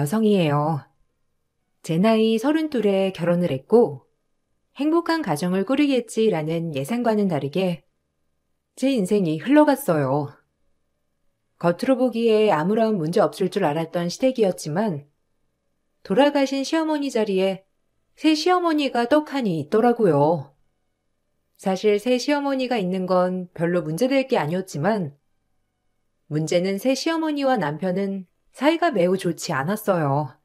여성이에요. 제 나이 32에 결혼을 했고 행복한 가정을 꾸리겠지라는 예상과는 다르게 제 인생이 흘러갔어요. 겉으로 보기에 아무런 문제 없을 줄 알았던 시댁이었지만 돌아가신 시어머니 자리에 새 시어머니가 떡하니 있더라고요. 사실 새 시어머니가 있는 건 별로 문제될 게 아니었지만 문제는 새 시어머니와 남편은 사이가 매우 좋지 않았어요.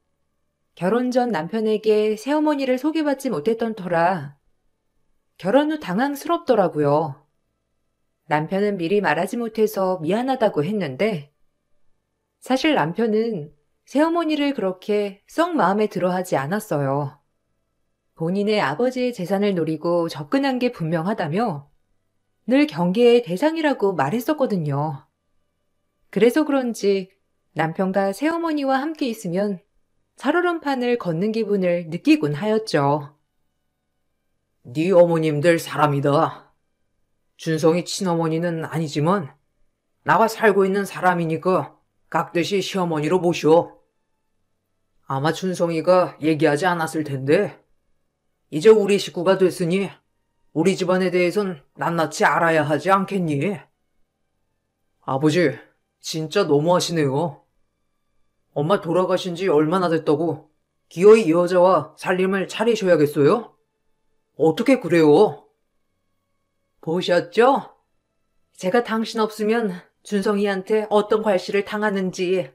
결혼 전 남편에게 새어머니를 소개받지 못했던 터라 결혼 후 당황스럽더라고요. 남편은 미리 말하지 못해서 미안하다고 했는데 사실 남편은 새어머니를 그렇게 썩 마음에 들어하지 않았어요. 본인의 아버지의 재산을 노리고 접근한 게 분명하다며 늘 경계의 대상이라고 말했었거든요. 그래서 그런지 남편과 새어머니와 함께 있으면 살얼음판을 걷는 기분을 느끼곤 하였죠. 네 어머님들 사람이다. 준성이 친어머니는 아니지만 나가 살고 있는 사람이니까 깍듯이 시어머니로 모시오. 아마 준성이가 얘기하지 않았을 텐데 이제 우리 식구가 됐으니 우리 집안에 대해선 낱낱이 알아야 하지 않겠니? 아버지, 진짜 너무하시네요. 엄마 돌아가신 지 얼마나 됐다고 기어이 이 여자와 살림을 차리셔야겠어요? 어떻게 그래요? 보셨죠? 제가 당신 없으면 준성이한테 어떤 괄시를 당하는지.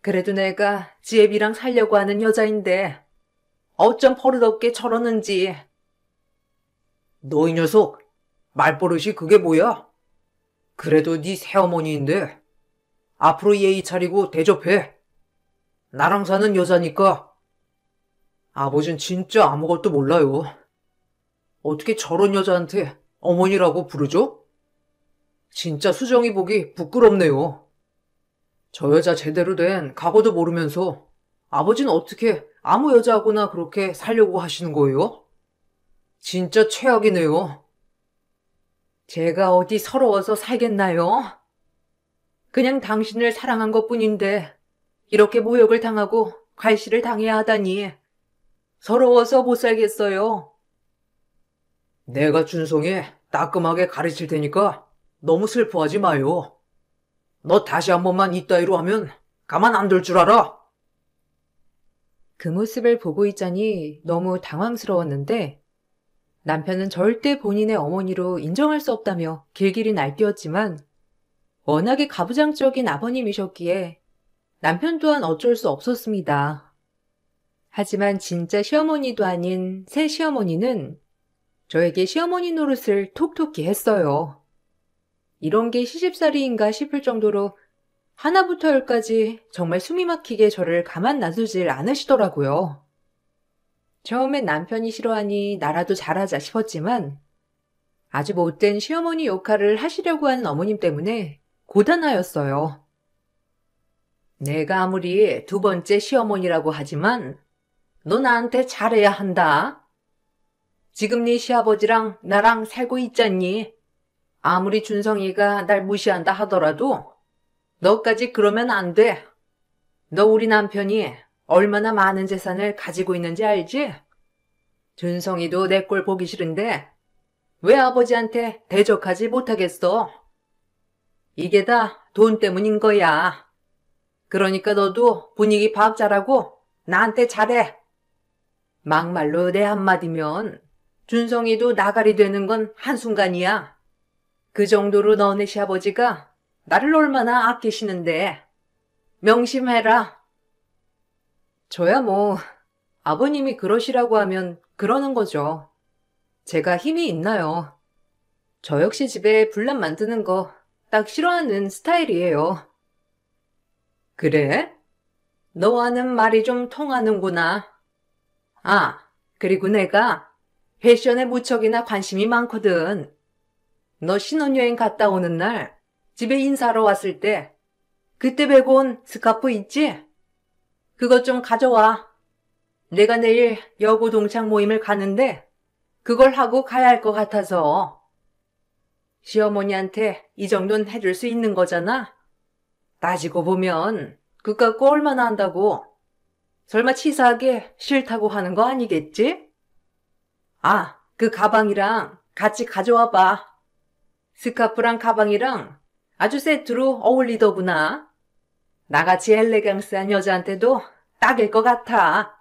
그래도 내가 지혜비랑 살려고 하는 여자인데 어쩜 버릇없게 저러는지. 너 이 녀석, 말버릇이 그게 뭐야? 그래도 네 새어머니인데 앞으로 예의 차리고 대접해. 나랑 사는 여자니까. 아버진 진짜 아무것도 몰라요. 어떻게 저런 여자한테 어머니라고 부르죠? 진짜 수정이 보기 부끄럽네요. 저 여자 제대로 된 각오도 모르면서 아버지는 어떻게 아무 여자하고나 그렇게 살려고 하시는 거예요? 진짜 최악이네요. 제가 어디 서러워서 살겠나요? 그냥 당신을 사랑한 것뿐인데 이렇게 모욕을 당하고 괄시를 당해야 하다니 서러워서 못 살겠어요. 내가 준성이 따끔하게 가르칠 테니까 너무 슬퍼하지 마요. 너 다시 한 번만 이따위로 하면 가만 안 둘 줄 알아? 그 모습을 보고 있자니 너무 당황스러웠는데 남편은 절대 본인의 어머니로 인정할 수 없다며 길길이 날뛰었지만 워낙에 가부장적인 아버님이셨기에 남편 또한 어쩔 수 없었습니다. 하지만 진짜 시어머니도 아닌 새 시어머니는 저에게 시어머니 노릇을 톡톡히 했어요. 이런 게 시집살이인가 싶을 정도로 하나부터 열까지 정말 숨이 막히게 저를 가만 놔두질 않으시더라고요. 처음엔 남편이 싫어하니 나라도 잘하자 싶었지만 아주 못된 시어머니 역할을 하시려고 하는 어머님 때문에 고단하였어요. 내가 아무리 두 번째 시어머니라고 하지만 너 나한테 잘해야 한다. 지금 네 시아버지랑 나랑 살고 있잖니. 아무리 준성이가 날 무시한다 하더라도 너까지 그러면 안 돼. 너 우리 남편이 얼마나 많은 재산을 가지고 있는지 알지? 준성이도 내 꼴 보기 싫은데 왜 아버지한테 대적하지 못하겠어? 이게 다 돈 때문인 거야. 그러니까 너도 분위기 파악 잘하고 나한테 잘해. 막말로 내 한마디면 준성이도 나가리 되는 건 한순간이야. 그 정도로 너네 시아버지가 나를 얼마나 아끼시는데. 명심해라. 저야 뭐 아버님이 그러시라고 하면 그러는 거죠. 제가 힘이 있나요? 저 역시 집에 분란 만드는 거 딱 싫어하는 스타일이에요. 그래? 너와는 말이 좀 통하는구나. 아, 그리고 내가 패션에 무척이나 관심이 많거든. 너 신혼여행 갔다 오는 날 집에 인사하러 왔을 때 그때 베고 온 스카프 있지? 그것 좀 가져와. 내가 내일 여고 동창 모임을 가는데 그걸 하고 가야 할 것 같아서. 시어머니한테 이 정도는 해줄 수 있는 거잖아. 따지고 보면 그깟 거 얼마나 한다고. 설마 치사하게 싫다고 하는 거 아니겠지? 아, 그 가방이랑 같이 가져와 봐. 스카프랑 가방이랑 아주 세트로 어울리더구나. 나같이 엘레강스한 여자한테도 딱일 것 같아.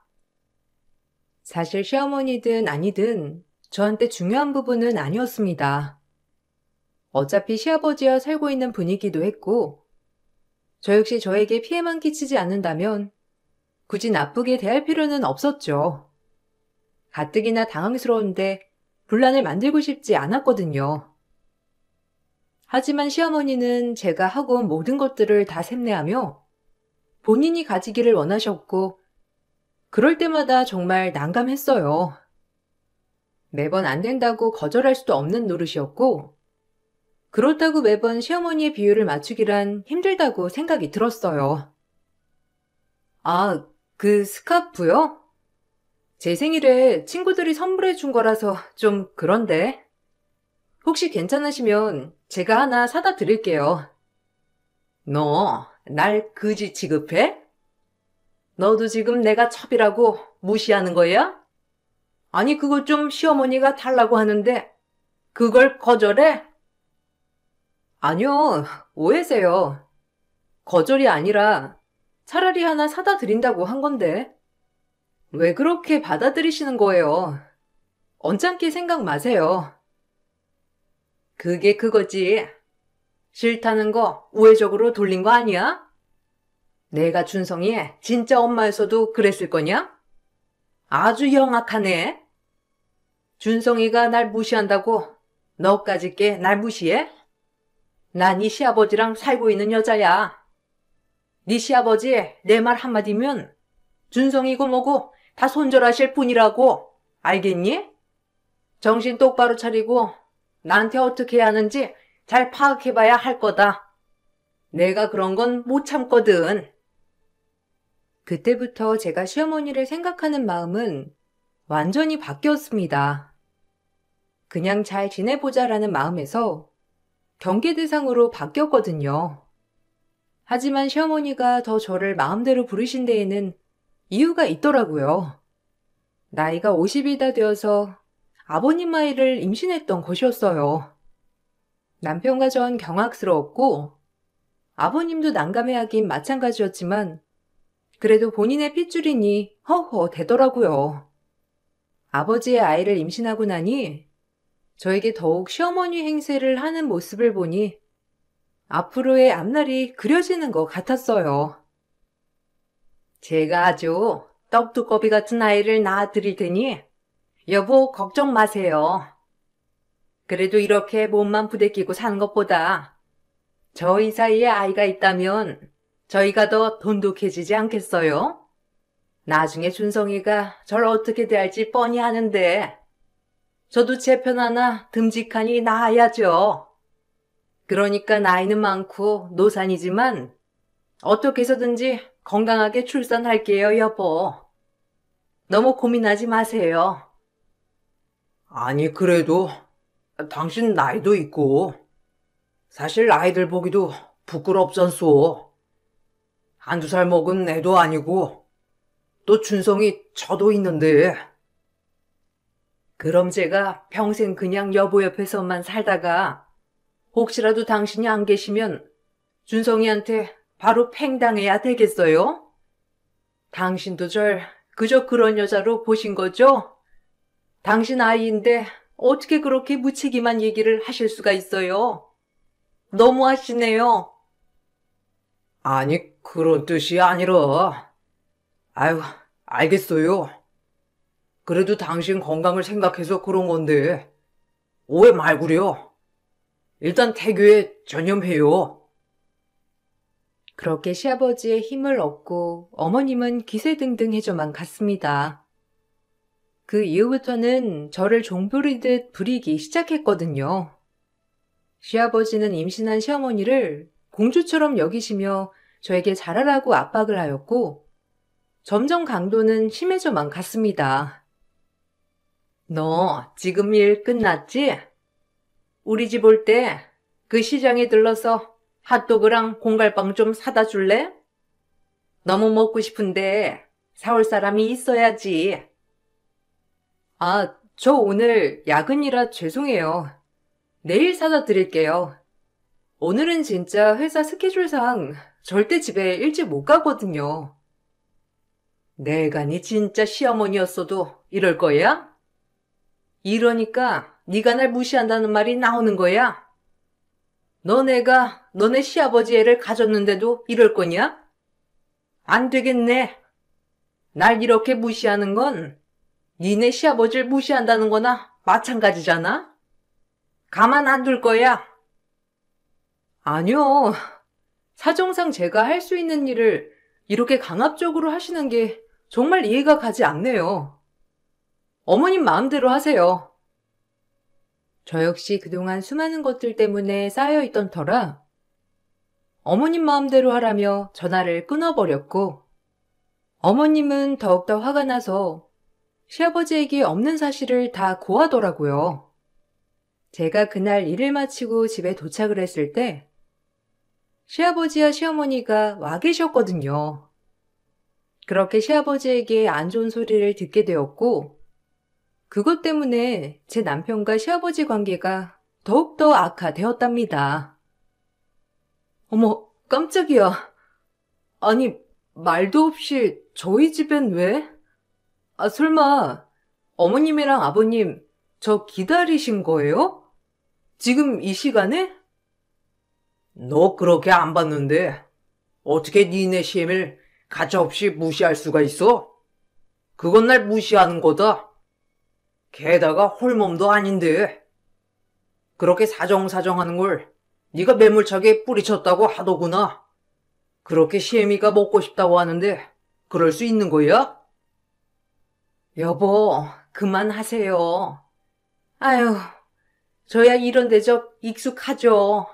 사실 시어머니든 아니든 저한테 중요한 부분은 아니었습니다. 어차피 시아버지와 살고 있는 분위기도 했고, 저 역시 저에게 피해만 끼치지 않는다면 굳이 나쁘게 대할 필요는 없었죠. 가뜩이나 당황스러운데 분란을 만들고 싶지 않았거든요. 하지만 시어머니는 제가 하고 온 모든 것들을 다 샘내하며 본인이 가지기를 원하셨고, 그럴 때마다 정말 난감했어요. 매번 안 된다고 거절할 수도 없는 노릇이었고, 그렇다고 매번 시어머니의 비율을 맞추기란 힘들다고 생각이 들었어요. 아, 그 스카프요? 제 생일에 친구들이 선물해 준 거라서 좀 그런데. 혹시 괜찮으시면 제가 하나 사다 드릴게요. 너, 날 그지 취급해? 너도 지금 내가 첩이라고 무시하는 거야? 아니, 그거 좀 시어머니가 달라고 하는데, 그걸 거절해? 아니요, 오해세요. 거절이 아니라 차라리 하나 사다 드린다고 한 건데. 왜 그렇게 받아들이시는 거예요? 언짢게 생각 마세요. 그게 그거지. 싫다는 거 우회적으로 돌린 거 아니야? 내가 준성이 진짜 엄마였어도 그랬을 거냐? 아주 영악하네. 준성이가 날 무시한다고 너까지 게 날 무시해? 난 네 시아버지랑 살고 있는 여자야. 네 시아버지 내 말 한마디면 준성이고 뭐고 다 손절하실 분이라고. 알겠니? 정신 똑바로 차리고 나한테 어떻게 해야 하는지 잘 파악해봐야 할 거다. 내가 그런 건 못 참거든. 그때부터 제가 시어머니를 생각하는 마음은 완전히 바뀌었습니다. 그냥 잘 지내보자라는 마음에서 경계 대상으로 바뀌었거든요. 하지만 시어머니가 더 저를 마음대로 부르신 데에는 이유가 있더라고요. 나이가 50이 다 되어서 아버님 아이를 임신했던 것이었어요. 남편과 전 경악스러웠고 아버님도 난감해하긴 마찬가지였지만 그래도 본인의 핏줄이니 허허 되더라고요. 아버지의 아이를 임신하고 나니 저에게 더욱 시어머니 행세를 하는 모습을 보니 앞으로의 앞날이 그려지는 것 같았어요. 제가 아주 떡두꺼비 같은 아이를 낳아드릴 테니 여보 걱정 마세요. 그래도 이렇게 몸만 부대끼고 사는 것보다 저희 사이에 아이가 있다면 저희가 더 돈독해지지 않겠어요? 나중에 준성이가 절 어떻게 대할지 뻔히 아는데 저도 제 편 하나 듬직하니 낳아야죠. 그러니까 나이는 많고 노산이지만 어떻게 해서든지 건강하게 출산할게요, 여보. 너무 고민하지 마세요. 아니, 그래도 당신 나이도 있고 사실 아이들 보기도 부끄럽잖소. 한두 살 먹은 애도 아니고 또 준성이 저도 있는데. 그럼 제가 평생 그냥 여보 옆에서만 살다가 혹시라도 당신이 안 계시면 준성이한테 바로 팽당해야 되겠어요? 당신도 절 그저 그런 여자로 보신 거죠? 당신 아이인데 어떻게 그렇게 무책임한 얘기를 하실 수가 있어요? 너무하시네요. 아니, 그런 뜻이 아니라. 아유, 알겠어요. 그래도 당신 건강을 생각해서 그런 건데 오해 말구려. 일단 태교에 전념해요. 그렇게 시아버지의 힘을 얻고 어머님은 기세등등해져만 갔습니다. 그 이후부터는 저를 종부리듯 부리기 시작했거든요. 시아버지는 임신한 시어머니를 공주처럼 여기시며 저에게 잘하라고 압박을 하였고 점점 강도는 심해져만 갔습니다. 너 지금 일 끝났지? 우리 집 올 때 그 시장에 들러서 핫도그랑 공갈빵 좀 사다 줄래? 너무 먹고 싶은데 사올 사람이 있어야지. 아, 저 오늘 야근이라 죄송해요. 내일 사다 드릴게요. 오늘은 진짜 회사 스케줄상 절대 집에 일찍 못 가거든요. 내가 네 진짜 시어머니였어도 이럴 거야? 이러니까 네가 날 무시한다는 말이 나오는 거야? 너네가 너네 시아버지 애를 가졌는데도 이럴 거냐? 안 되겠네. 날 이렇게 무시하는 건 니네 시아버지를 무시한다는 거나 마찬가지잖아? 가만 안 둘 거야. 아니요. 사정상 제가 할 수 있는 일을 이렇게 강압적으로 하시는 게 정말 이해가 가지 않네요. 어머님 마음대로 하세요. 저 역시 그동안 수많은 것들 때문에 쌓여있던 터라 어머님 마음대로 하라며 전화를 끊어버렸고 어머님은 더욱더 화가 나서 시아버지에게 없는 사실을 다 고하더라고요. 제가 그날 일을 마치고 집에 도착을 했을 때 시아버지와 시어머니가 와 계셨거든요. 그렇게 시아버지에게 안 좋은 소리를 듣게 되었고 그것 때문에 제 남편과 시아버지 관계가 더욱더 악화되었답니다. 어머, 깜짝이야. 아니, 말도 없이 저희 집엔 왜? 아, 설마 어머님이랑 아버님 저 기다리신 거예요? 지금 이 시간에? 너 그렇게 안 봤는데 어떻게 니네 시엠을 가차없이 무시할 수가 있어? 그건 날 무시하는 거다. 게다가 홀몸도 아닌데. 그렇게 사정사정하는 걸 네가 매몰차게 뿌리쳤다고 하더구나. 그렇게 시애미가 먹고 싶다고 하는데 그럴 수 있는 거야? 여보, 그만하세요. 아유, 저야 이런 대접 익숙하죠.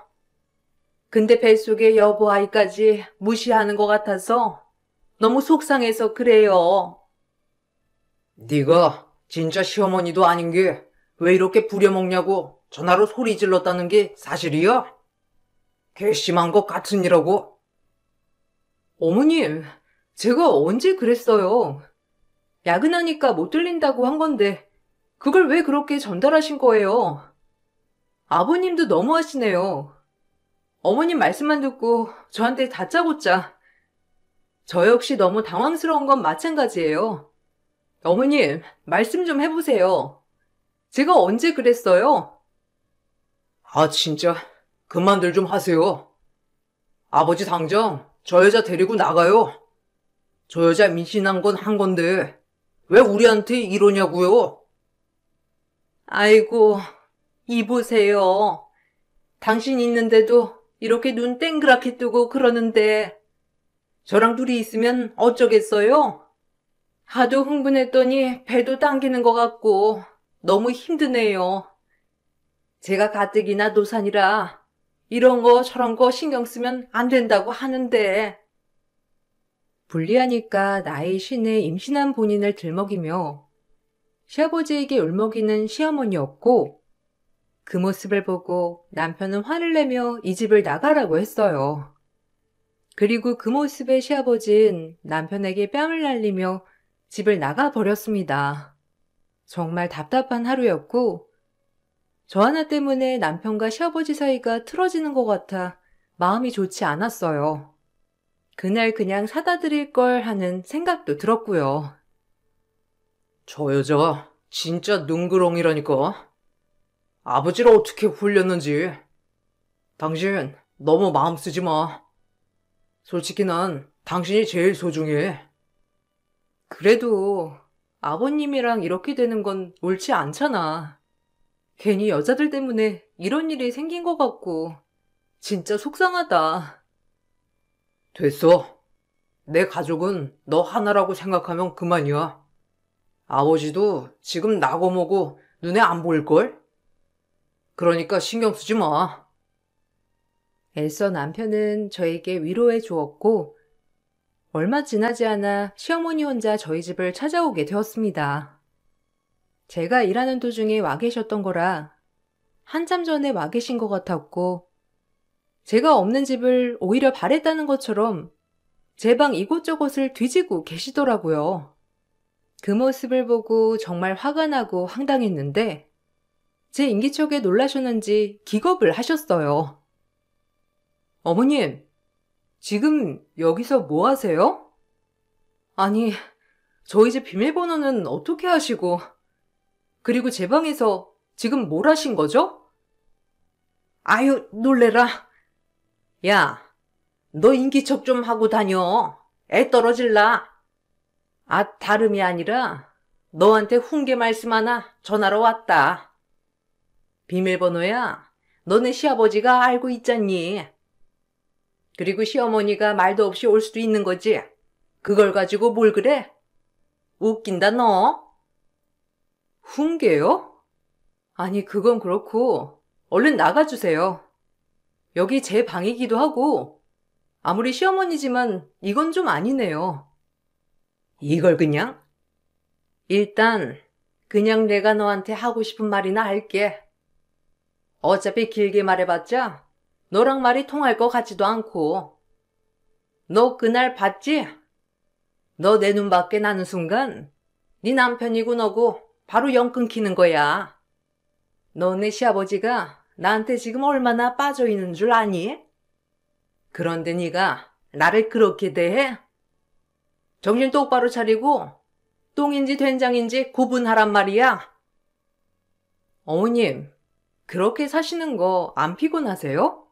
근데 뱃속에 여보 아이까지 무시하는 것 같아서 너무 속상해서 그래요. 네가 진짜 시어머니도 아닌 게 왜 이렇게 부려먹냐고 전화로 소리 질렀다는 게 사실이야? 괘씸한 것 같으니라고. 어머님, 제가 언제 그랬어요? 야근하니까 못 들린다고 한 건데 그걸 왜 그렇게 전달하신 거예요? 아버님도 너무하시네요. 어머님 말씀만 듣고 저한테 다짜고짜. 저 역시 너무 당황스러운 건 마찬가지예요. 어머님, 말씀 좀 해보세요. 제가 언제 그랬어요? 아, 진짜 그만들 좀 하세요. 아버지 당장 저 여자 데리고 나가요. 저 여자 미신한 건 한 건데 왜 우리한테 이러냐고요? 아이고, 이보세요. 당신 있는데도 이렇게 눈 땡그랗게 뜨고 그러는데 저랑 둘이 있으면 어쩌겠어요? 하도 흥분했더니 배도 당기는 것 같고 너무 힘드네요. 제가 가뜩이나 노산이라 이런 거 저런 거 신경 쓰면 안 된다고 하는데. 불리하니까 나이 쉰에 임신한 본인을 들먹이며 시아버지에게 울먹이는 시어머니였고 그 모습을 보고 남편은 화를 내며 이 집을 나가라고 했어요. 그리고 그 모습의 시아버지는 남편에게 뺨을 날리며 집을 나가버렸습니다. 정말 답답한 하루였고 저 하나 때문에 남편과 시아버지 사이가 틀어지는 것 같아 마음이 좋지 않았어요. 그날 그냥 사다 드릴 걸 하는 생각도 들었고요. 저 여자 진짜 능그렁이라니까. 아버지를 어떻게 홀렸는지. 당신 너무 마음 쓰지 마. 솔직히 난 당신이 제일 소중해. 그래도 아버님이랑 이렇게 되는 건 옳지 않잖아. 괜히 여자들 때문에 이런 일이 생긴 것 같고 진짜 속상하다. 됐어. 내 가족은 너 하나라고 생각하면 그만이야. 아버지도 지금 나고 뭐고 눈에 안 보일걸? 그러니까 신경 쓰지 마. 애써 남편은 저에게 위로해 주었고 얼마 지나지 않아 시어머니 혼자 저희 집을 찾아오게 되었습니다. 제가 일하는 도중에 와 계셨던 거라 한참 전에 와 계신 것 같았고 제가 없는 집을 오히려 바랬다는 것처럼 제 방 이곳저곳을 뒤지고 계시더라고요. 그 모습을 보고 정말 화가 나고 황당했는데 제 인기척에 놀라셨는지 기겁을 하셨어요. 어머님, 지금 여기서 뭐 하세요? 아니, 저희 집 비밀번호는 어떻게 하시고, 그리고 제 방에서 지금 뭘 하신 거죠? 아유, 놀래라. 야, 너 인기척 좀 하고 다녀. 애 떨어질라. 아, 다름이 아니라 너한테 훈계 말씀 하나 전하러 왔다. 비밀번호야. 너네 시아버지가 알고 있잖니. 그리고 시어머니가 말도 없이 올 수도 있는 거지. 그걸 가지고 뭘 그래? 웃긴다 너. 훈계요? 아니 그건 그렇고 얼른 나가주세요. 여기 제 방이기도 하고 아무리 시어머니지만 이건 좀 아니네요. 이걸 그냥? 일단 그냥 내가 너한테 하고 싶은 말이나 할게. 어차피 길게 말해봤자 너랑 말이 통할 것 같지도 않고. 너 그날 봤지? 너 내 눈밖에 나는 순간 네 남편이고 너고 바로 연 끊기는 거야. 너네 시아버지가 나한테 지금 얼마나 빠져있는 줄 아니? 그런데 네가 나를 그렇게 대해? 정신 똑바로 차리고 똥인지 된장인지 구분하란 말이야. 어머님, 그렇게 사시는 거 안 피곤하세요?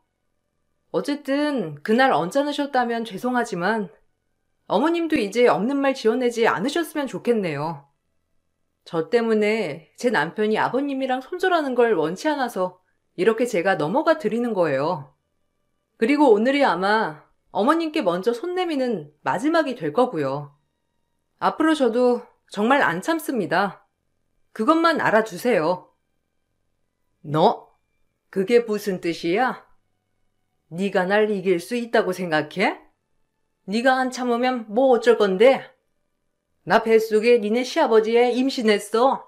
어쨌든 그날 언짢으셨다면 죄송하지만 어머님도 이제 없는 말 지어내지 않으셨으면 좋겠네요. 저 때문에 제 남편이 아버님이랑 손절하는 걸 원치 않아서 이렇게 제가 넘어가 드리는 거예요. 그리고 오늘이 아마 어머님께 먼저 손 내미는 마지막이 될 거고요. 앞으로 저도 정말 안 참습니다. 그것만 알아주세요. 너? 그게 무슨 뜻이야? 네가 날 이길 수 있다고 생각해? 네가 안 참으면 뭐 어쩔 건데? 나 뱃속에 니네 시아버지에 임신했어.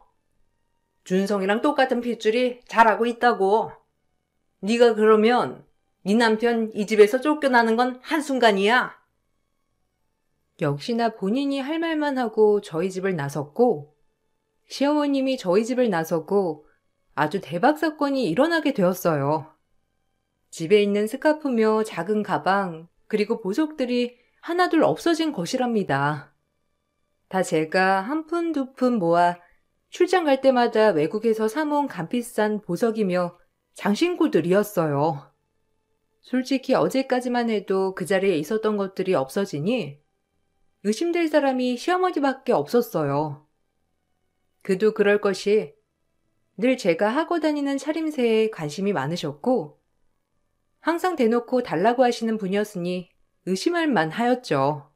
준성이랑 똑같은 핏줄이 자라고 있다고. 네가 그러면 네 남편 이 집에서 쫓겨나는 건 한순간이야. 역시나 본인이 할 말만 하고 저희 집을 나섰고 시어머님이 저희 집을 나서고 아주 대박 사건이 일어나게 되었어요. 집에 있는 스카프며 작은 가방 그리고 보석들이 하나둘 없어진 것이랍니다. 다 제가 한 푼 두 푼 모아 출장 갈 때마다 외국에서 사모은 값비싼 보석이며 장신구들이었어요. 솔직히 어제까지만 해도 그 자리에 있었던 것들이 없어지니 의심될 사람이 시어머니밖에 없었어요. 그도 그럴 것이 늘 제가 하고 다니는 차림새에 관심이 많으셨고 항상 대놓고 달라고 하시는 분이었으니 의심할 만하였죠.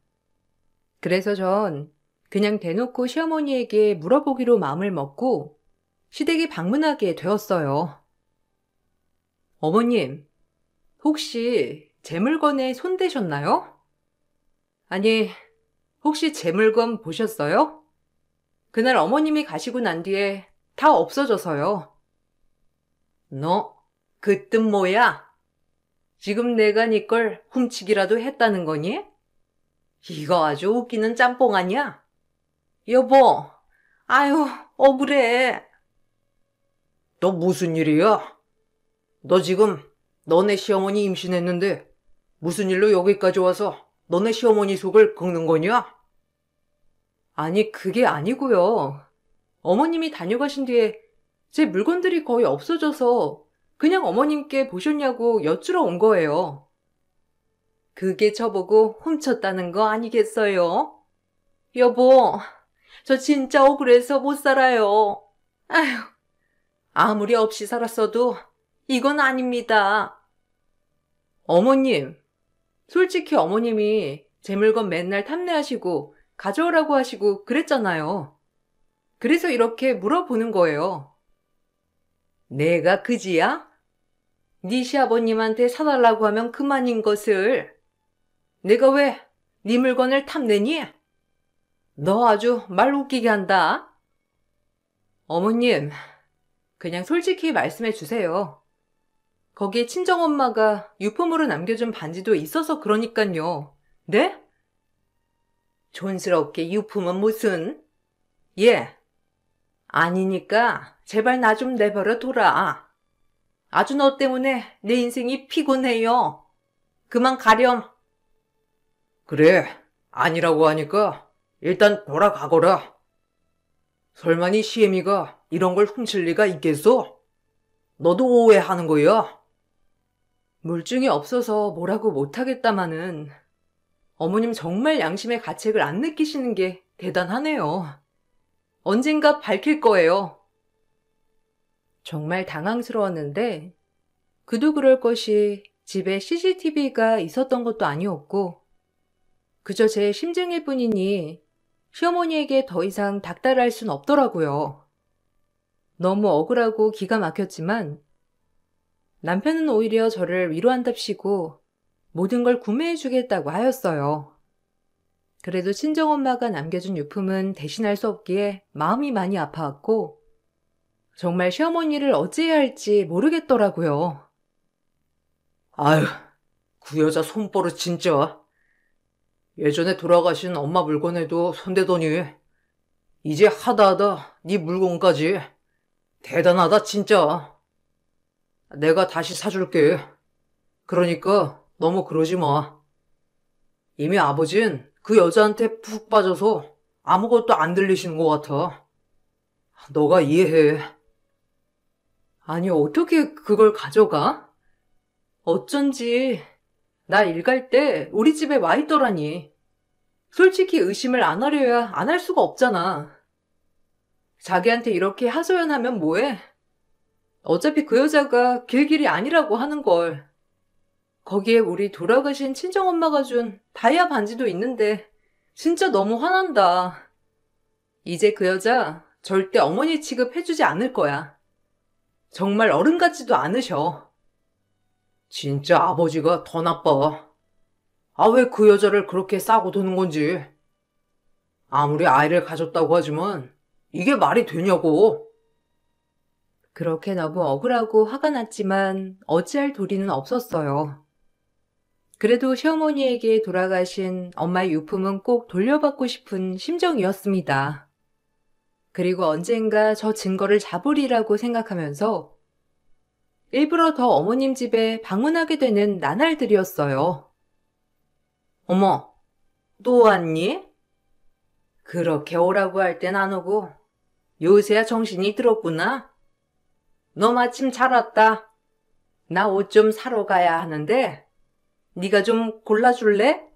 그래서 전 그냥 대놓고 시어머니에게 물어보기로 마음을 먹고 시댁에 방문하게 되었어요. 어머님, 혹시 제 물건에 손대셨나요? 아니, 혹시 제 물건 보셨어요? 그날 어머님이 가시고 난 뒤에 다 없어져서요. 너, 그 뜻 뭐야? 지금 내가 네 걸 훔치기라도 했다는 거니? 이거 아주 웃기는 짬뽕 아니야? 여보, 아유, 억울해. 너 무슨 일이야? 너 지금 너네 시어머니 임신했는데 무슨 일로 여기까지 와서 너네 시어머니 속을 긁는 거냐? 아니, 그게 아니고요. 어머님이 다녀가신 뒤에 제 물건들이 거의 없어져서 그냥 어머님께 보셨냐고 여쭈러 온 거예요. 그게 저보고 훔쳤다는 거 아니겠어요? 여보, 저 진짜 억울해서 못 살아요. 아휴, 아무리 없이 살았어도 이건 아닙니다. 어머님, 솔직히 어머님이 제 물건 맨날 탐내하시고 가져오라고 하시고 그랬잖아요. 그래서 이렇게 물어보는 거예요. 내가 그지야? 네 시아버님한테 사달라고 하면 그만인 것을. 내가 왜 네 물건을 탐내니? 너 아주 말 웃기게 한다. 어머님, 그냥 솔직히 말씀해 주세요. 거기에 친정엄마가 유품으로 남겨준 반지도 있어서 그러니깐요. 네? 촌스럽게 유품은 무슨? 예. 아니니까 제발 나 좀 내버려 둬라. 아주 너 때문에 내 인생이 피곤해요. 그만 가렴. 그래, 아니라고 하니까 일단 돌아가거라. 설마 니 시애미가 이런 걸 훔칠 리가 있겠어? 너도 오해하는 거야. 물증이 없어서 뭐라고 못하겠다마는 어머님 정말 양심의 가책을 안 느끼시는 게 대단하네요. 언젠가 밝힐 거예요. 정말 당황스러웠는데 그도 그럴 것이 집에 CCTV가 있었던 것도 아니었고 그저 제 심증일 뿐이니 시어머니에게 더 이상 닥달할 순 없더라고요. 너무 억울하고 기가 막혔지만 남편은 오히려 저를 위로한답시고 모든 걸 구매해주겠다고 하였어요. 그래도 친정엄마가 남겨준 유품은 대신할 수 없기에 마음이 많이 아파왔고 정말 시어머니를 어찌해야 할지 모르겠더라고요. 아휴, 그 여자 손버릇 진짜. 예전에 돌아가신 엄마 물건에도 손대더니 이제 하다하다 네 물건까지. 대단하다 진짜. 내가 다시 사줄게. 그러니까 너무 그러지 마. 이미 아버진 그 여자한테 푹 빠져서 아무것도 안 들리시는 것 같아. 너가 이해해. 아니, 어떻게 그걸 가져가? 어쩐지 나 일 갈 때 우리 집에 와 있더라니. 솔직히 의심을 안 하려야 안 할 수가 없잖아. 자기한테 이렇게 하소연하면 뭐해? 어차피 그 여자가 길길이 아니라고 하는 걸. 거기에 우리 돌아가신 친정엄마가 준 다이아 반지도 있는데 진짜 너무 화난다. 이제 그 여자 절대 어머니 취급해주지 않을 거야. 정말 어른 같지도 않으셔. 진짜 아버지가 더 나빠. 아, 왜 그 여자를 그렇게 싸고 도는 건지. 아무리 아이를 가졌다고 하지만 이게 말이 되냐고. 그렇게 너무 억울하고 화가 났지만 어찌할 도리는 없었어요. 그래도 시어머니에게 돌아가신 엄마의 유품은 꼭 돌려받고 싶은 심정이었습니다. 그리고 언젠가 저 증거를 잡으리라고 생각하면서 일부러 더 어머님 집에 방문하게 되는 나날들이었어요. 어머, 또 왔니? 그렇게 오라고 할 땐 안 오고 요새야 정신이 들었구나. 너 마침 잘 왔다. 나 옷 좀 사러 가야 하는데 네가 좀 골라줄래?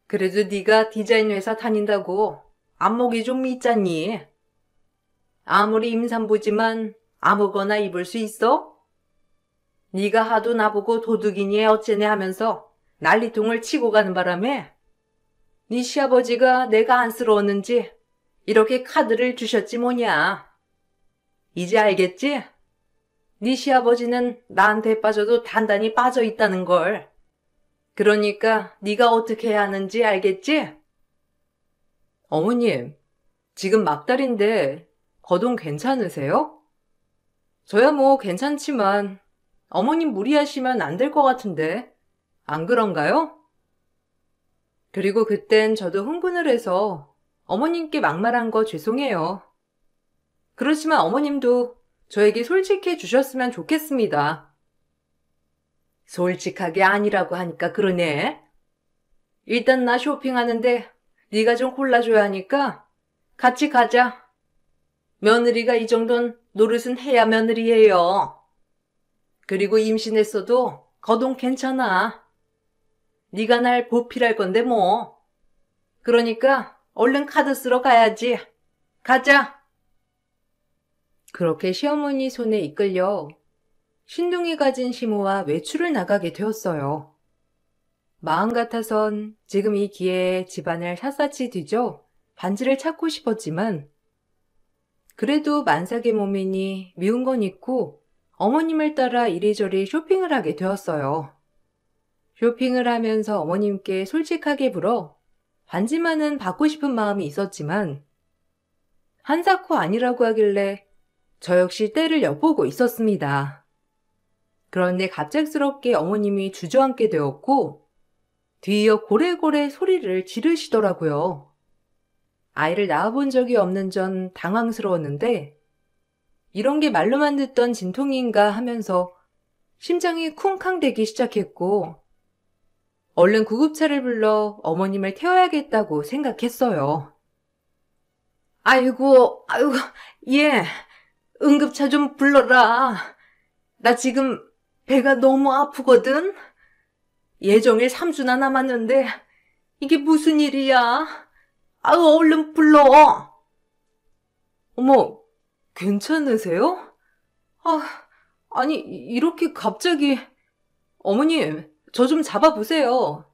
그래도 네가 디자인 회사 다닌다고 안목이 좀 있잖니. 아무리 임산부지만 아무거나 입을 수 있어? 네가 하도 나보고 도둑이니 어째네 하면서 난리통을 치고 가는 바람에 네 시아버지가 내가 안쓰러웠는지 이렇게 카드를 주셨지 뭐냐. 이제 알겠지? 네 시아버지는 나한테 빠져도 단단히 빠져 있다는 걸. 그러니까 네가 어떻게 해야 하는지 알겠지? 어머님, 지금 막달인데 거동 괜찮으세요? 저야 뭐 괜찮지만 어머님 무리하시면 안 될 것 같은데 안 그런가요? 그리고 그땐 저도 흥분을 해서 어머님께 막말한 거 죄송해요. 그렇지만 어머님도 저에게 솔직해 주셨으면 좋겠습니다. 솔직하게 아니라고 하니까 그러네. 일단 나 쇼핑하는데 네가 좀 골라줘야 하니까 같이 가자. 며느리가 이 정도는 노릇은 해야 며느리예요. 그리고 임신했어도 거동 괜찮아. 네가 날 보필할 건데 뭐. 그러니까 얼른 카드 쓰러 가야지. 가자. 그렇게 시어머니 손에 이끌려 신둥이 가진 시모와 외출을 나가게 되었어요. 마음 같아선 지금 이 기회에 집안을 샅샅이 뒤져 반지를 찾고 싶었지만 그래도 만삭의 몸이니 미운 건 있고 어머님을 따라 이리저리 쇼핑을 하게 되었어요. 쇼핑을 하면서 어머님께 솔직하게 물어 반지만은 받고 싶은 마음이 있었지만 한사코 아니라고 하길래 저 역시 때를 엿보고 있었습니다. 그런데 갑작스럽게 어머님이 주저앉게 되었고 뒤이어 고래고래 소리를 지르시더라고요. 아이를 낳아본 적이 없는 전 당황스러웠는데 이런 게 말로만 듣던 진통인가 하면서 심장이 쿵쾅대기 시작했고 얼른 구급차를 불러 어머님을 태워야겠다고 생각했어요. 아이고, 예, 응급차 좀 불러라. 나 지금 배가 너무 아프거든. 예정일 3주나 남았는데 이게 무슨 일이야? 얼른 불러. 어머, 괜찮으세요? 아니, 이렇게 갑자기. 어머님, 저 좀 잡아보세요.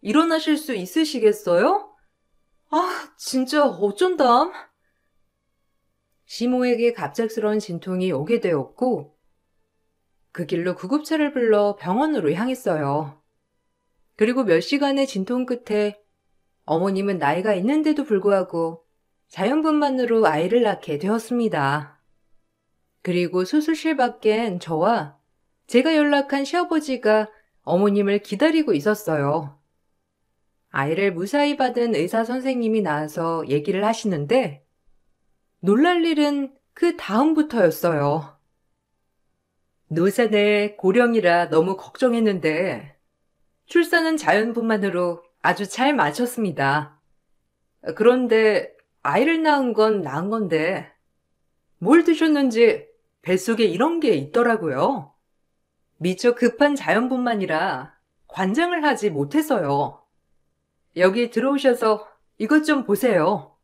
일어나실 수 있으시겠어요? 진짜 어쩐담? 시모에게 갑작스러운 진통이 오게 되었고 그 길로 구급차를 불러 병원으로 향했어요. 그리고 몇 시간의 진통 끝에 어머님은 나이가 있는데도 불구하고 자연분만으로 아이를 낳게 되었습니다. 그리고 수술실 밖엔 저와 제가 연락한 시아버지가 어머님을 기다리고 있었어요. 아이를 무사히 받은 의사 선생님이 나와서 얘기를 하시는데 놀랄 일은 그 다음부터였어요. 노산의 고령이라 너무 걱정했는데 출산은 자연분만으로 아주 잘 마쳤습니다. 그런데 아이를 낳은 건 낳은 건데 뭘 드셨는지 뱃속에 이런 게 있더라고요. 미처 급한 자연분만이라 관장을 하지 못해서요. 여기 들어오셔서 이것 좀 보세요.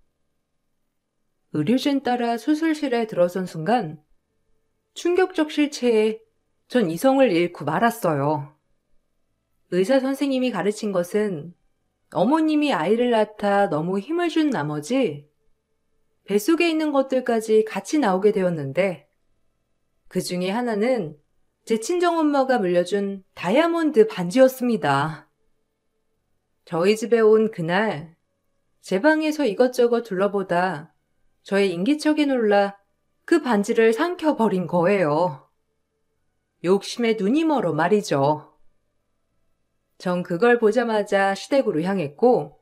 의료진 따라 수술실에 들어선 순간 충격적 실체에 전 이성을 잃고 말았어요. 의사 선생님이 가르친 것은 어머님이 아이를 낳다 너무 힘을 준 나머지 뱃속에 있는 것들까지 같이 나오게 되었는데 그 중에 하나는 제 친정엄마가 물려준 다이아몬드 반지였습니다. 저희 집에 온 그날 제 방에서 이것저것 둘러보다 저의 인기척에 놀라 그 반지를 삼켜버린 거예요. 욕심에 눈이 멀어 말이죠. 전 그걸 보자마자 시댁으로 향했고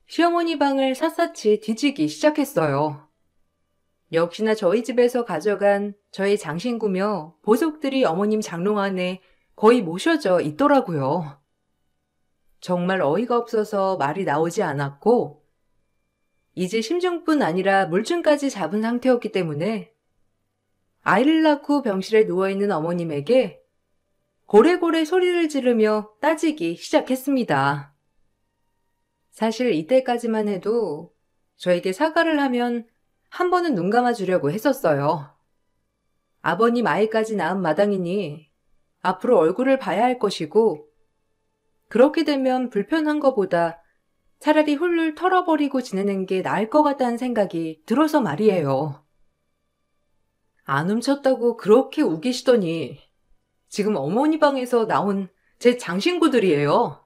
시어머니 방을 샅샅이 뒤지기 시작했어요. 역시나 저희 집에서 가져간 저희 장신구며 보석들이 어머님 장롱 안에 거의 모셔져 있더라고요. 정말 어이가 없어서 말이 나오지 않았고 이제 심증뿐 아니라 물증까지 잡은 상태였기 때문에 아이를 낳고 병실에 누워있는 어머님에게 고래고래 소리를 지르며 따지기 시작했습니다. 사실 이때까지만 해도 저에게 사과를 하면 한 번은 눈 감아주려고 했었어요. 아버님 아이까지 낳은 마당이니 앞으로 얼굴을 봐야 할 것이고 그렇게 되면 불편한 것보다 차라리 훌훌 털어버리고 지내는 게 나을 것 같다는 생각이 들어서 말이에요. 안 훔쳤다고 그렇게 우기시더니 지금 어머니 방에서 나온 제 장신구들이에요.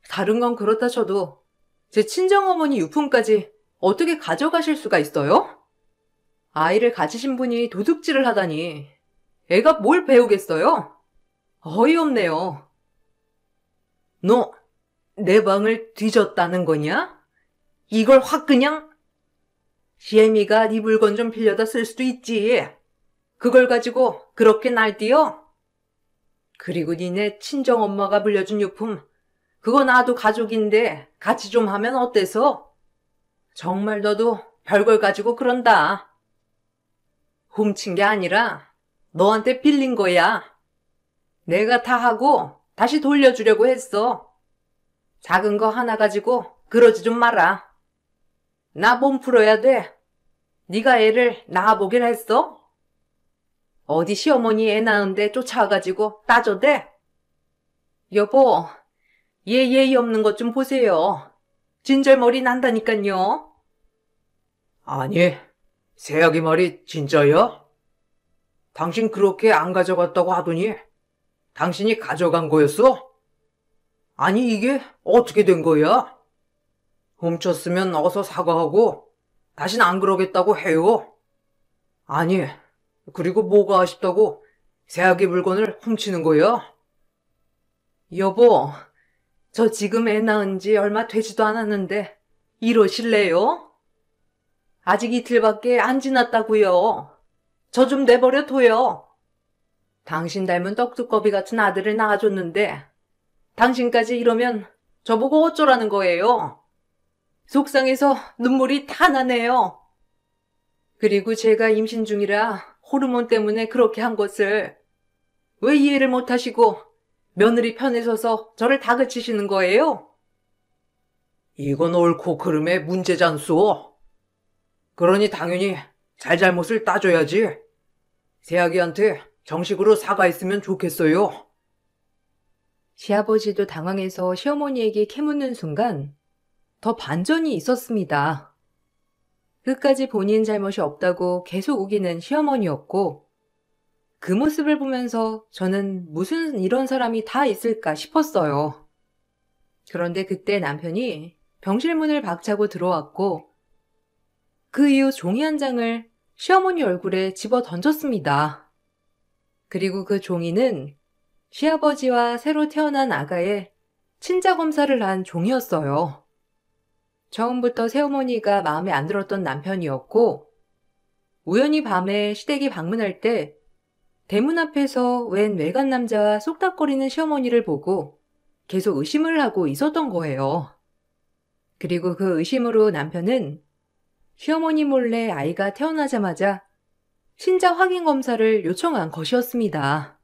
다른 건 그렇다 쳐도 제 친정어머니 유품까지 어떻게 가져가실 수가 있어요? 아이를 가지신 분이 도둑질을 하다니 애가 뭘 배우겠어요? 어이없네요. 너 내 방을 뒤졌다는 거냐? 이걸 확 그냥? 시애미가 네 물건 좀 빌려다 쓸 수도 있지. 그걸 가지고 그렇게 날뛰어? 그리고 니네 친정엄마가 물려준 유품 그거 나도 가족인데 같이 좀 하면 어때서? 정말 너도 별걸 가지고 그런다. 훔친 게 아니라 너한테 빌린 거야. 내가 다 하고 다시 돌려주려고 했어. 작은 거 하나 가지고 그러지 좀 마라. 나 몸 풀어야 돼. 네가 애를 낳아보길 했어? 어디 시어머니 애 낳은데 쫓아와가지고 따져대? 여보, 얘 예의 없는 것 좀 보세요. 진절머리 난다니깐요. 아니, 새아기 말이 진짜야? 당신 그렇게 안 가져갔다고 하더니 당신이 가져간 거였어? 아니 이게 어떻게 된 거야? 훔쳤으면 어서 사과하고 다신 안 그러겠다고 해요. 아니, 그리고 뭐가 아쉽다고 새아기 물건을 훔치는 거야? 여보, 저 지금 애 낳은 지 얼마 되지도 않았는데 이러실래요? 아직 이틀밖에 안 지났다고요. 저 좀 내버려 둬요. 당신 닮은 떡두꺼비 같은 아들을 낳아줬는데 당신까지 이러면 저보고 어쩌라는 거예요? 속상해서 눈물이 다 나네요. 그리고 제가 임신 중이라 호르몬 때문에 그렇게 한 것을 왜 이해를 못하시고 며느리 편에 서서 저를 다그치시는 거예요? 이건 옳고 그름의 문제잖소. 그러니 당연히 잘잘못을 따져야지. 새아기한테 정식으로 사과했으면 좋겠어요. 시아버지도 당황해서 시어머니에게 캐묻는 순간 더 반전이 있었습니다. 끝까지 본인 잘못이 없다고 계속 우기는 시어머니였고 그 모습을 보면서 저는 무슨 이런 사람이 다 있을까 싶었어요. 그런데 그때 남편이 병실문을 박차고 들어왔고 그 이후 종이 한 장을 시어머니 얼굴에 집어 던졌습니다. 그리고 그 종이는 시아버지와 새로 태어난 아가의 친자 검사를 한 종이었어요. 처음부터 새어머니가 마음에 안 들었던 남편이었고 우연히 밤에 시댁이 방문할 때 대문 앞에서 웬 외간 남자와 쏙닥거리는 시어머니를 보고 계속 의심을 하고 있었던 거예요. 그리고 그 의심으로 남편은 시어머니 몰래 아이가 태어나자마자 신자 확인 검사를 요청한 것이었습니다.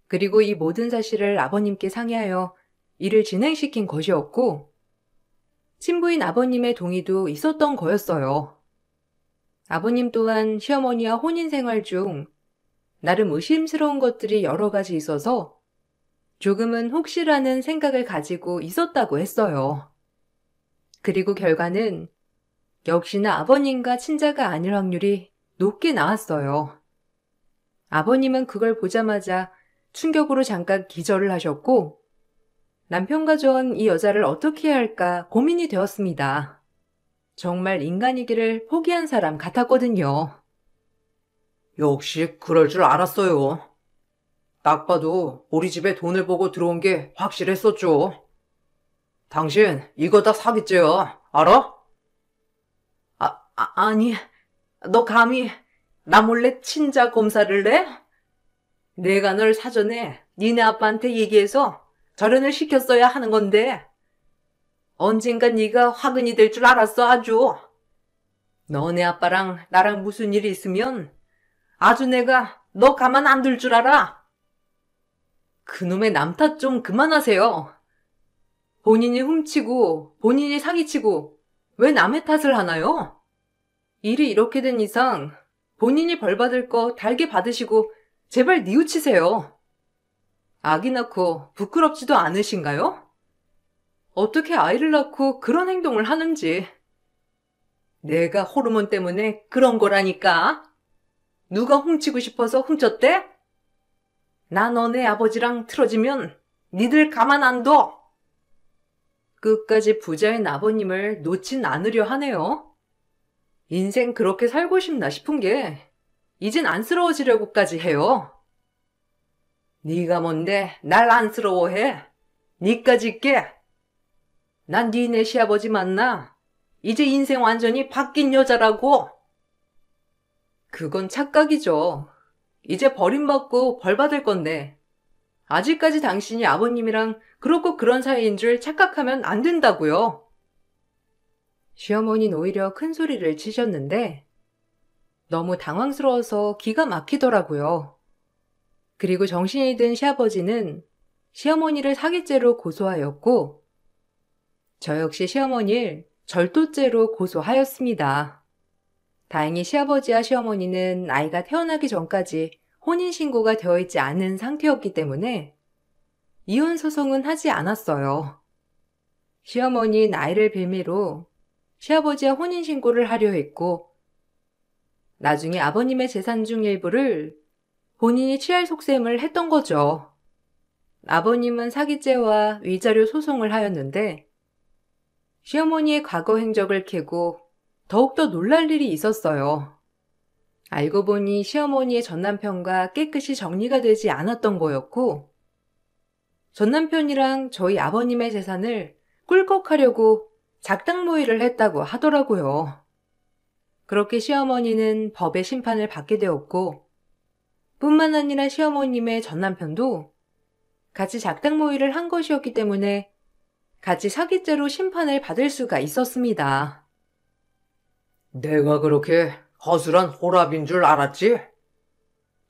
그리고 이 모든 사실을 아버님께 상의하여 일을 진행시킨 것이었고 친부인 아버님의 동의도 있었던 거였어요. 아버님 또한 시어머니와 혼인 생활 중 나름 의심스러운 것들이 여러 가지 있어서 조금은 혹시라는 생각을 가지고 있었다고 했어요. 그리고 결과는 역시나 아버님과 친자가 아닐 확률이 높게 나왔어요. 아버님은 그걸 보자마자 충격으로 잠깐 기절을 하셨고 남편과 전 이 여자를 어떻게 해야 할까 고민이 되었습니다. 정말 인간이기를 포기한 사람 같았거든요. 역시 그럴 줄 알았어요. 딱 봐도 우리 집에 돈을 보고 들어온 게 확실했었죠. 당신 이거 다 사기죄야. 알아? 아니, 너 감히 나 몰래 친자 검사를 내? 내가 널 사전에 니네 아빠한테 얘기해서 절연을 시켰어야 하는 건데 언젠간 네가 화근이 될 줄 알았어 아주. 너네 아빠랑 나랑 무슨 일이 있으면 아주 내가 너 가만 안 둘 줄 알아. 그놈의 남 탓 좀 그만하세요. 본인이 훔치고 본인이 사기치고 왜 남의 탓을 하나요? 일이 이렇게 된 이상 본인이 벌 받을 거 달게 받으시고 제발 뉘우치세요. 아기 낳고 부끄럽지도 않으신가요? 어떻게 아이를 낳고 그런 행동을 하는지. 내가 호르몬 때문에 그런 거라니까. 누가 훔치고 싶어서 훔쳤대? 나 너네 아버지랑 틀어지면 니들 가만 안 둬. 끝까지 부자인 아버님을 놓진 않으려 하네요. 인생 그렇게 살고 싶나 싶은 게 이젠 안쓰러워지려고까지 해요. 네가 뭔데 날 안쓰러워해? 니까짓 게. 난 니네 시아버지 맞나? 이제 인생 완전히 바뀐 여자라고. 그건 착각이죠. 이제 버림받고 벌 받을 건데 아직까지 당신이 아버님이랑 그렇고 그런 사이인 줄 착각하면 안 된다고요. 시어머니는 오히려 큰 소리를 치셨는데 너무 당황스러워서 기가 막히더라고요. 그리고 정신이 든 시아버지는 시어머니를 사기죄로 고소하였고 저 역시 시어머니를 절도죄로 고소하였습니다. 다행히 시아버지와 시어머니는 아이가 태어나기 전까지 혼인신고가 되어 있지 않은 상태였기 때문에 이혼 소송은 하지 않았어요. 시어머니는 아이를 빌미로 시아버지와 혼인신고를 하려 했고 나중에 아버님의 재산 중 일부를 본인이 취할 속셈을 했던 거죠. 아버님은 사기죄와 위자료 소송을 하였는데 시어머니의 과거 행적을 캐고 더욱더 놀랄 일이 있었어요. 알고 보니 시어머니의 전남편과 깨끗이 정리가 되지 않았던 거였고 전 남편이랑 저희 아버님의 재산을 꿀꺽하려고 작당 모의를 했다고 하더라고요. 그렇게 시어머니는 법의 심판을 받게 되었고, 뿐만 아니라 시어머님의 전 남편도 같이 작당 모의를 한 것이었기 때문에 같이 사기죄로 심판을 받을 수가 있었습니다. 내가 그렇게 허술한 호랍인 줄 알았지?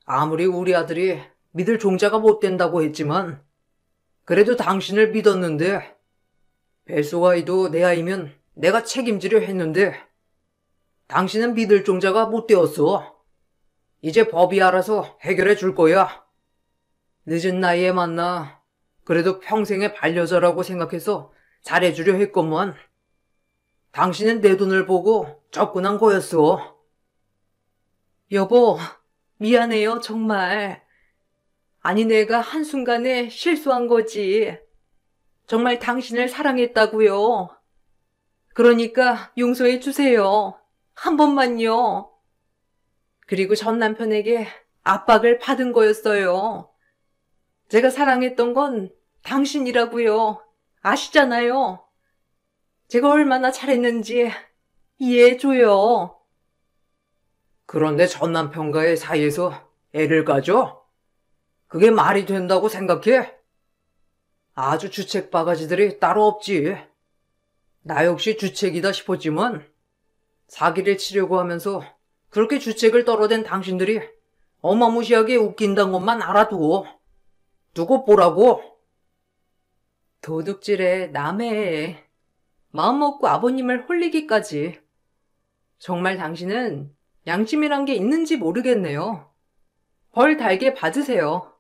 아무리 우리 아들이 믿을 종자가 못 된다고 했지만 그래도 당신을 믿었는데 뱃속아이도 내 아이면 내가 책임지려 했는데 당신은 믿을 종자가 못 되었어. 이제 법이 알아서 해결해 줄 거야. 늦은 나이에 만나 그래도 평생의 반려자라고 생각해서 잘해주려 했건만 당신은 내 돈을 보고 접근한 거였어. 여보, 미안해요, 정말. 아니, 내가 한순간에 실수한 거지. 정말 당신을 사랑했다고요. 그러니까 용서해 주세요. 한 번만요. 그리고 전 남편에게 압박을 받은 거였어요. 제가 사랑했던 건 당신이라고요. 아시잖아요. 제가 얼마나 잘했는지 이해해줘요. 그런데 전 남편과의 사이에서 애를 가져? 그게 말이 된다고 생각해? 아주 주책 바가지들이 따로 없지. 나 역시 주책이다 싶었지만 사기를 치려고 하면서 그렇게 주책을 떨어댄 당신들이 어마무시하게 웃긴다는 것만 알아두고 두고 보라고. 도둑질에 남의 마음먹고 아버님을 홀리기까지. 정말 당신은 양심이란 게 있는지 모르겠네요. 벌 달게 받으세요.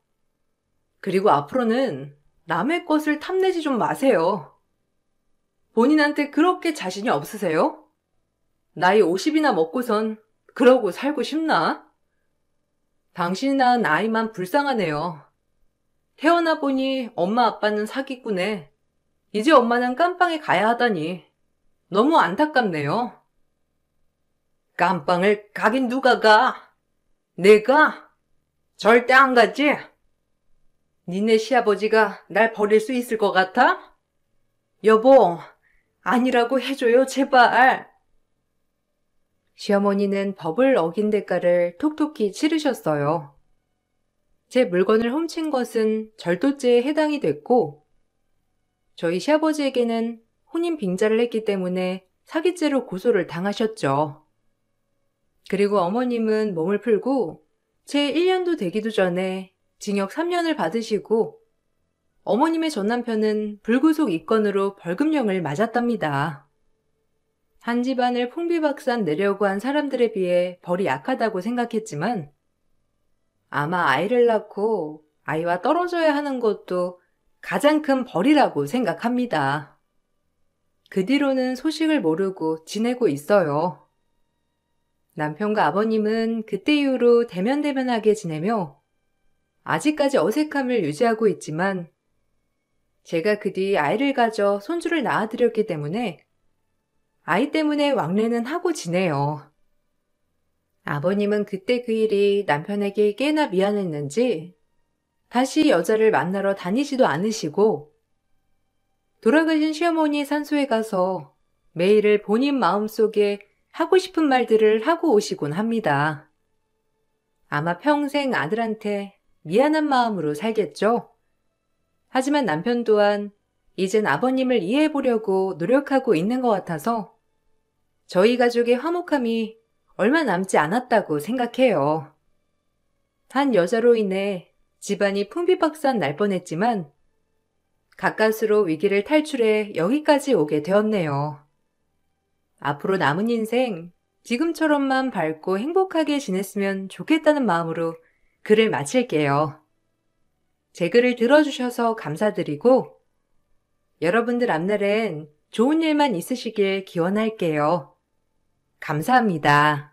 그리고 앞으로는 남의 것을 탐내지 좀 마세요. 본인한테 그렇게 자신이 없으세요? 나이 50이나 먹고선 그러고 살고 싶나? 당신이 낳은 아이만 불쌍하네요. 태어나 보니 엄마 아빠는 사기꾼에 이제 엄마는 깜빵에 가야 하다니 너무 안타깝네요. 깜빵을 가긴 누가 가? 내가? 절대 안 가지. 니네 시아버지가 날 버릴 수 있을 것 같아? 여보, 아니라고 해줘요, 제발. 시어머니는 법을 어긴 대가를 톡톡히 치르셨어요. 제 물건을 훔친 것은 절도죄에 해당이 됐고, 저희 시아버지에게는 혼인 빙자를 했기 때문에 사기죄로 고소를 당하셨죠. 그리고 어머님은 몸을 풀고 채 1년도 되기도 전에 징역 3년을 받으시고, 어머님의 전 남편은 불구속 입건으로 벌금형을 맞았답니다. 한 집안을 풍비박산 내려고 한 사람들에 비해 벌이 약하다고 생각했지만 아마 아이를 낳고 아이와 떨어져야 하는 것도 가장 큰 벌이라고 생각합니다. 그 뒤로는 소식을 모르고 지내고 있어요. 남편과 아버님은 그때 이후로 대면대면하게 지내며 아직까지 어색함을 유지하고 있지만 제가 그 뒤 아이를 가져 손주를 낳아드렸기 때문에 아이 때문에 왕래는 하고 지내요. 아버님은 그때 그 일이 남편에게 꽤나 미안했는지 다시 여자를 만나러 다니지도 않으시고 돌아가신 시어머니 산소에 가서 매일을 본인 마음속에 하고 싶은 말들을 하고 오시곤 합니다. 아마 평생 아들한테 미안한 마음으로 살겠죠? 하지만 남편 또한 이젠 아버님을 이해해보려고 노력하고 있는 것 같아서 저희 가족의 화목함이 얼마 남지 않았다고 생각해요. 한 여자로 인해 집안이 풍비박산 날 뻔했지만 가까스로 위기를 탈출해 여기까지 오게 되었네요. 앞으로 남은 인생 지금처럼만 밝고 행복하게 지냈으면 좋겠다는 마음으로 글을 마칠게요. 제 글을 들어주셔서 감사드리고 여러분들 앞날엔 좋은 일만 있으시길 기원할게요. 감사합니다.